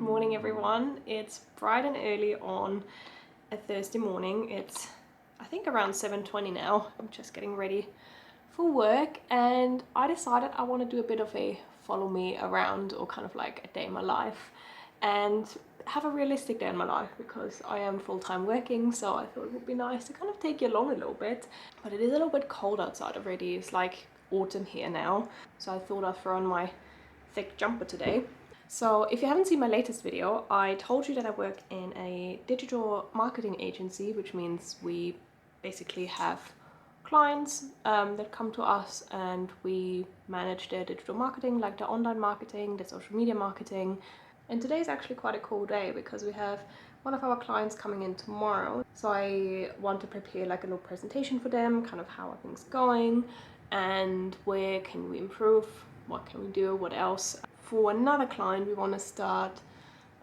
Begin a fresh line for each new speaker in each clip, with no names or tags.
morning everyone. It's bright and early on a Thursday morning. It's I think around 7:20 now. I'm just getting ready for work and I decided I want to do a bit of a follow me around, or kind of like a day in my life, and have a realistic day in my life because I am full-time working, so I thought it would be nice to kind of take you along a little bit. But it is a little bit cold outside already. It's like autumn here now, so I thought I'd throw on my thick jumper today. So if you haven't seen my latest video, I told you that I work in a digital marketing agency, which means we basically have clients that come to us and we manage their digital marketing, like the online marketing, the social media marketing. And today is actually quite a cool day because we have one of our clients coming in tomorrow. So I want to prepare like a little presentation for them, kind of how are things going and where can we improve, what can we do, what else. For another client, we want to start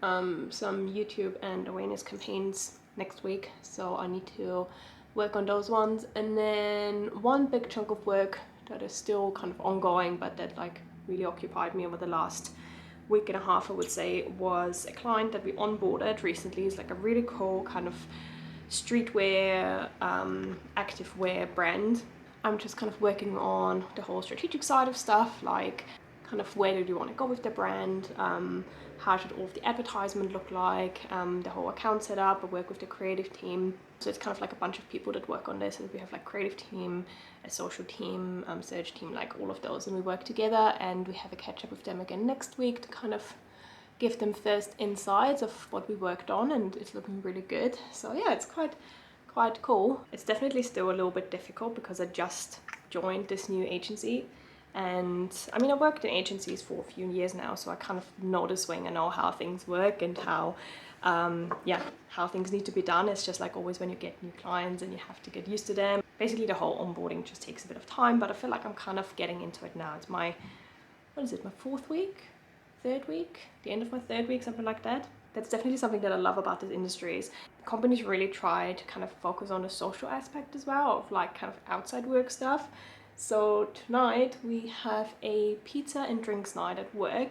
some YouTube and awareness campaigns next week, so I need to work on those ones. And then one big chunk of work that is still kind of ongoing, but that like really occupied me over the last week and a half, I would say, was a client that we onboarded recently. It's like a really cool kind of streetwear, activewear brand. I'm just kind of working on the whole strategic side of stuff, like kind of where do you want to go with the brand, how should all of the advertisement look like, the whole account setup. I work with the creative team, so it's kind of like a bunch of people that work on this, and we have like creative team, a social team, search team, like all of those, and we work together, and we have a catch up with them again next week to kind of give them first insights of what we worked on, and it's looking really good. So yeah, it's quite cool. It's definitely still a little bit difficult because I just joined this new agency. And I mean, I worked in agencies for a few years now, so I kind of know the swing. I know how things work and how things need to be done. It's just like always when you get new clients and you have to get used to them. Basically the whole onboarding just takes a bit of time, but I feel like I'm kind of getting into it now. It's my, what is it, my third week, the end of my third week, something like that. That's definitely something that I love about this industry is companies really try to kind of focus on the social aspect as well, of like kind of outside work stuff. So tonight we have a pizza and drinks night at work,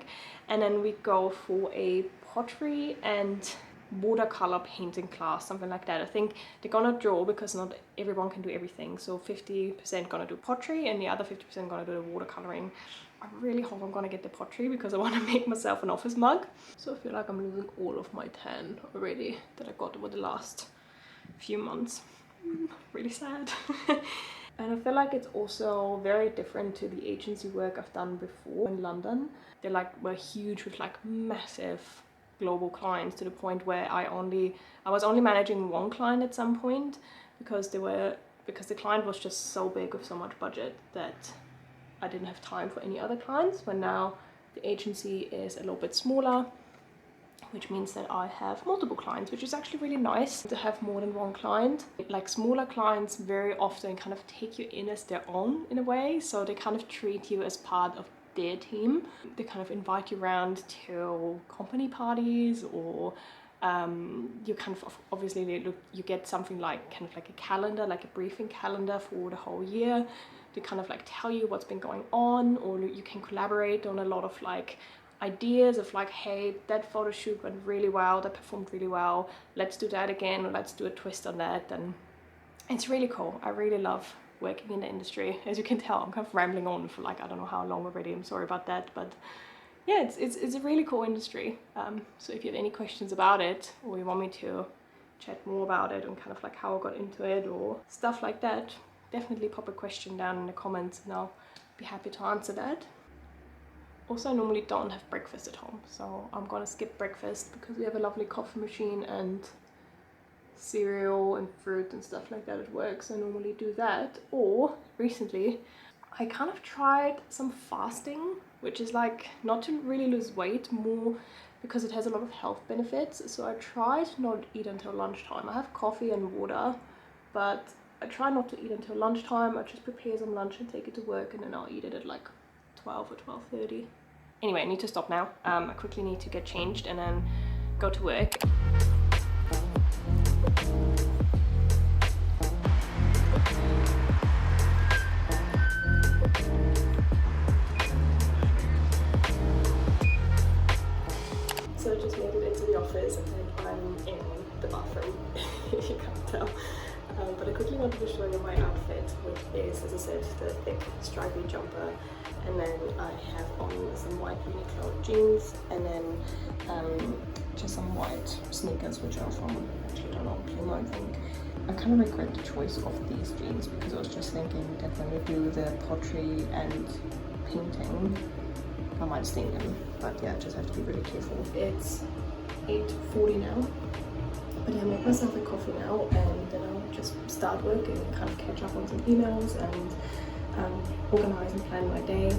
and then we go for a pottery and watercolor painting class, something like that. I think they're gonna draw because not everyone can do everything. So 50% gonna do pottery and the other 50% gonna do the watercoloring. I really hope I'm gonna get the pottery because I want to make myself an office mug. So I feel like I'm losing all of my tan already that I got over the last few months. Really sad. And I feel like it's also very different to the agency work I've done before in London. They were huge with like massive global clients, to the point where I was only managing one client at some point because the client was just so big with so much budget that I didn't have time for any other clients. But now the agency is a little bit smaller, which means that I have multiple clients, which is actually really nice to have more than one client. Like smaller clients very often kind of take you in as their own in a way, so they kind of treat you as part of their team. They kind of invite you around to company parties, or you kind of obviously you get something like kind of like a calendar, like a briefing calendar for the whole year. They kind of like tell you what's been going on, or you can collaborate on a lot of like ideas of like, hey, that photo shoot went really well, that performed really well, let's do that again, or let's do a twist on that. And it's really cool. I really love working in the industry. As you can tell, I'm kind of rambling on for like I don't know how long already. I'm sorry about that, but yeah, it's a really cool industry. So if you have any questions about it, or you want me to chat more about it and kind of like how I got into it or stuff like that, definitely pop a question down in the comments and I'll be happy to answer that. Also, I normally don't have breakfast at home, so I'm gonna skip breakfast because we have a lovely coffee machine and cereal and fruit and stuff like that at work, so I normally do that. Or recently I kind of tried some fasting, which is like not to really lose weight, more because it has a lot of health benefits. So I try to not eat until lunchtime. I have coffee and water, but I try not to eat until lunchtime. I just prepare some lunch and take it to work, and then I'll eat it at like 12 or 12:30. Anyway, I need to stop now. I quickly need to get changed and then go to work. So I just made it wanted to show you my outfit, which is, as I said, the thick stripy jumper, and then I have on some white Uniqlo jeans, and then just some white sneakers, which are from, actually I don't know, Puma, I think. I kind of regret the choice of these jeans because I was just thinking that when we do the pottery and painting, I might stain them, but yeah, just have to be really careful. It's 8:40 now, but yeah, I made myself a coffee now, and then I'll just start working and kind of catch up on some emails and organize and plan my day.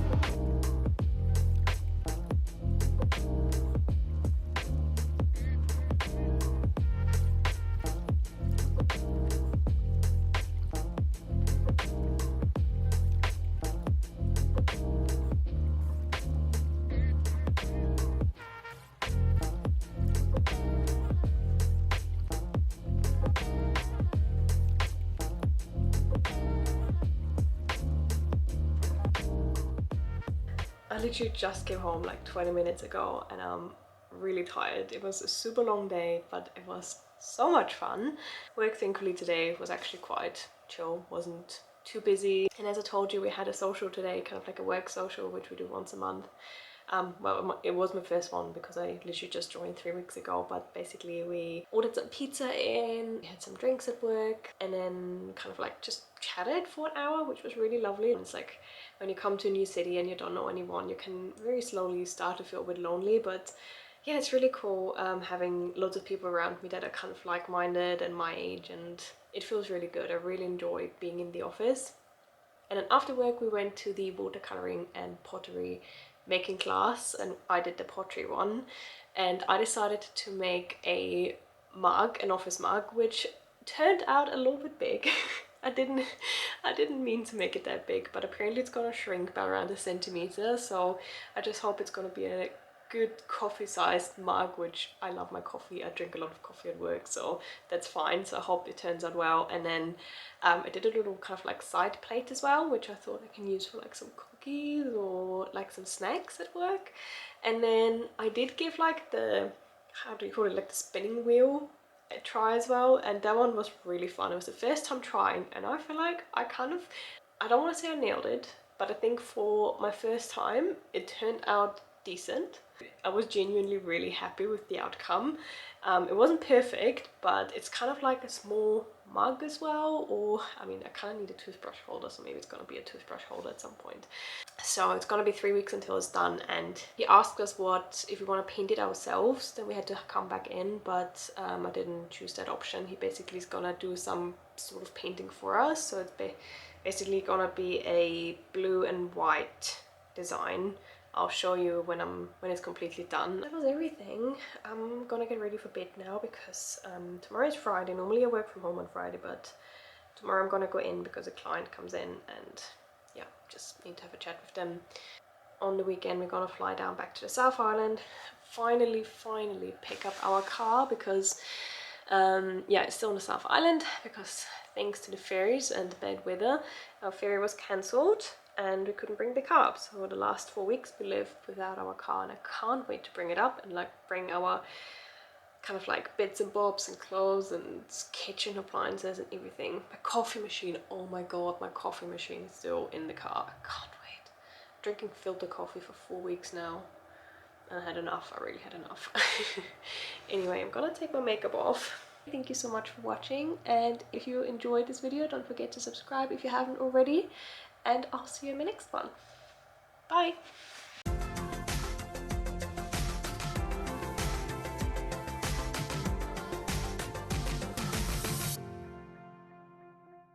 I literally just came home like 20 minutes ago and I'm really tired. It was a super long day, but it was so much fun. Work thankfully today was actually quite chill, wasn't too busy. And as I told you, we had a social today, kind of like a work social, which we do once a month. Well, it was my first one because I literally just joined 3 weeks ago, but basically we ordered some pizza in, we had some drinks at work, and then kind of like just chatted for an hour, which was really lovely. It's like when you come to a new city and you don't know anyone, you can very slowly start to feel a bit lonely, but yeah, it's really cool having lots of people around me that are kind of like-minded and my age, and it feels really good. I really enjoy being in the office. And then after work we went to the watercoloring and pottery making class, and I did the pottery one, and I decided to make a mug, an office mug, which turned out a little bit big. I didn't mean to make it that big, but apparently it's gonna shrink by around 1 centimeter, so I just hope it's gonna be a good coffee-sized mug, which I love my coffee. I drink a lot of coffee at work, so that's fine. So I hope it turns out well. And then I did a little kind of like side plate as well, which I thought I can use for like some cookies or like some snacks at work. And then I did give like the, how do you call it, like the spinning wheel a try as well, and that one was really fun. It was the first time trying, and I feel like I don't want to say I nailed it, but I think for my first time it turned out decent. I was genuinely really happy with the outcome. It wasn't perfect, but it's kind of like a small mug as well, or I mean I kind of need a toothbrush holder, so maybe it's going to be a toothbrush holder at some point. So it's going to be 3 weeks until it's done, and he asked us what if we want to paint it ourselves, then we had to come back in, but I didn't choose that option. He basically is going to do some sort of painting for us, so it's basically going to be a blue and white design. I'll show you when it's completely done. That was everything. I'm gonna get ready for bed now because tomorrow is Friday. Normally I work from home on Friday, but tomorrow I'm gonna go in because a client comes in, and yeah, just need to have a chat with them. On the weekend we're gonna fly down back to the South Island, finally pick up our car because yeah, it's still on the South Island because thanks to the ferries and the bad weather, our ferry was cancelled and we couldn't bring the car up. So the last 4 weeks we lived without our car, and I can't wait to bring it up and like bring our kind of like bits and bobs and clothes and kitchen appliances and everything. My coffee machine, oh my god, my coffee machine is still in the car. I can't wait. I'm drinking filter coffee for 4 weeks now. I had enough, I really had enough. Anyway, I'm gonna take my makeup off. Thank you so much for watching, and if you enjoyed this video, don't forget to subscribe if you haven't already, and I'll see you in my next one. Bye!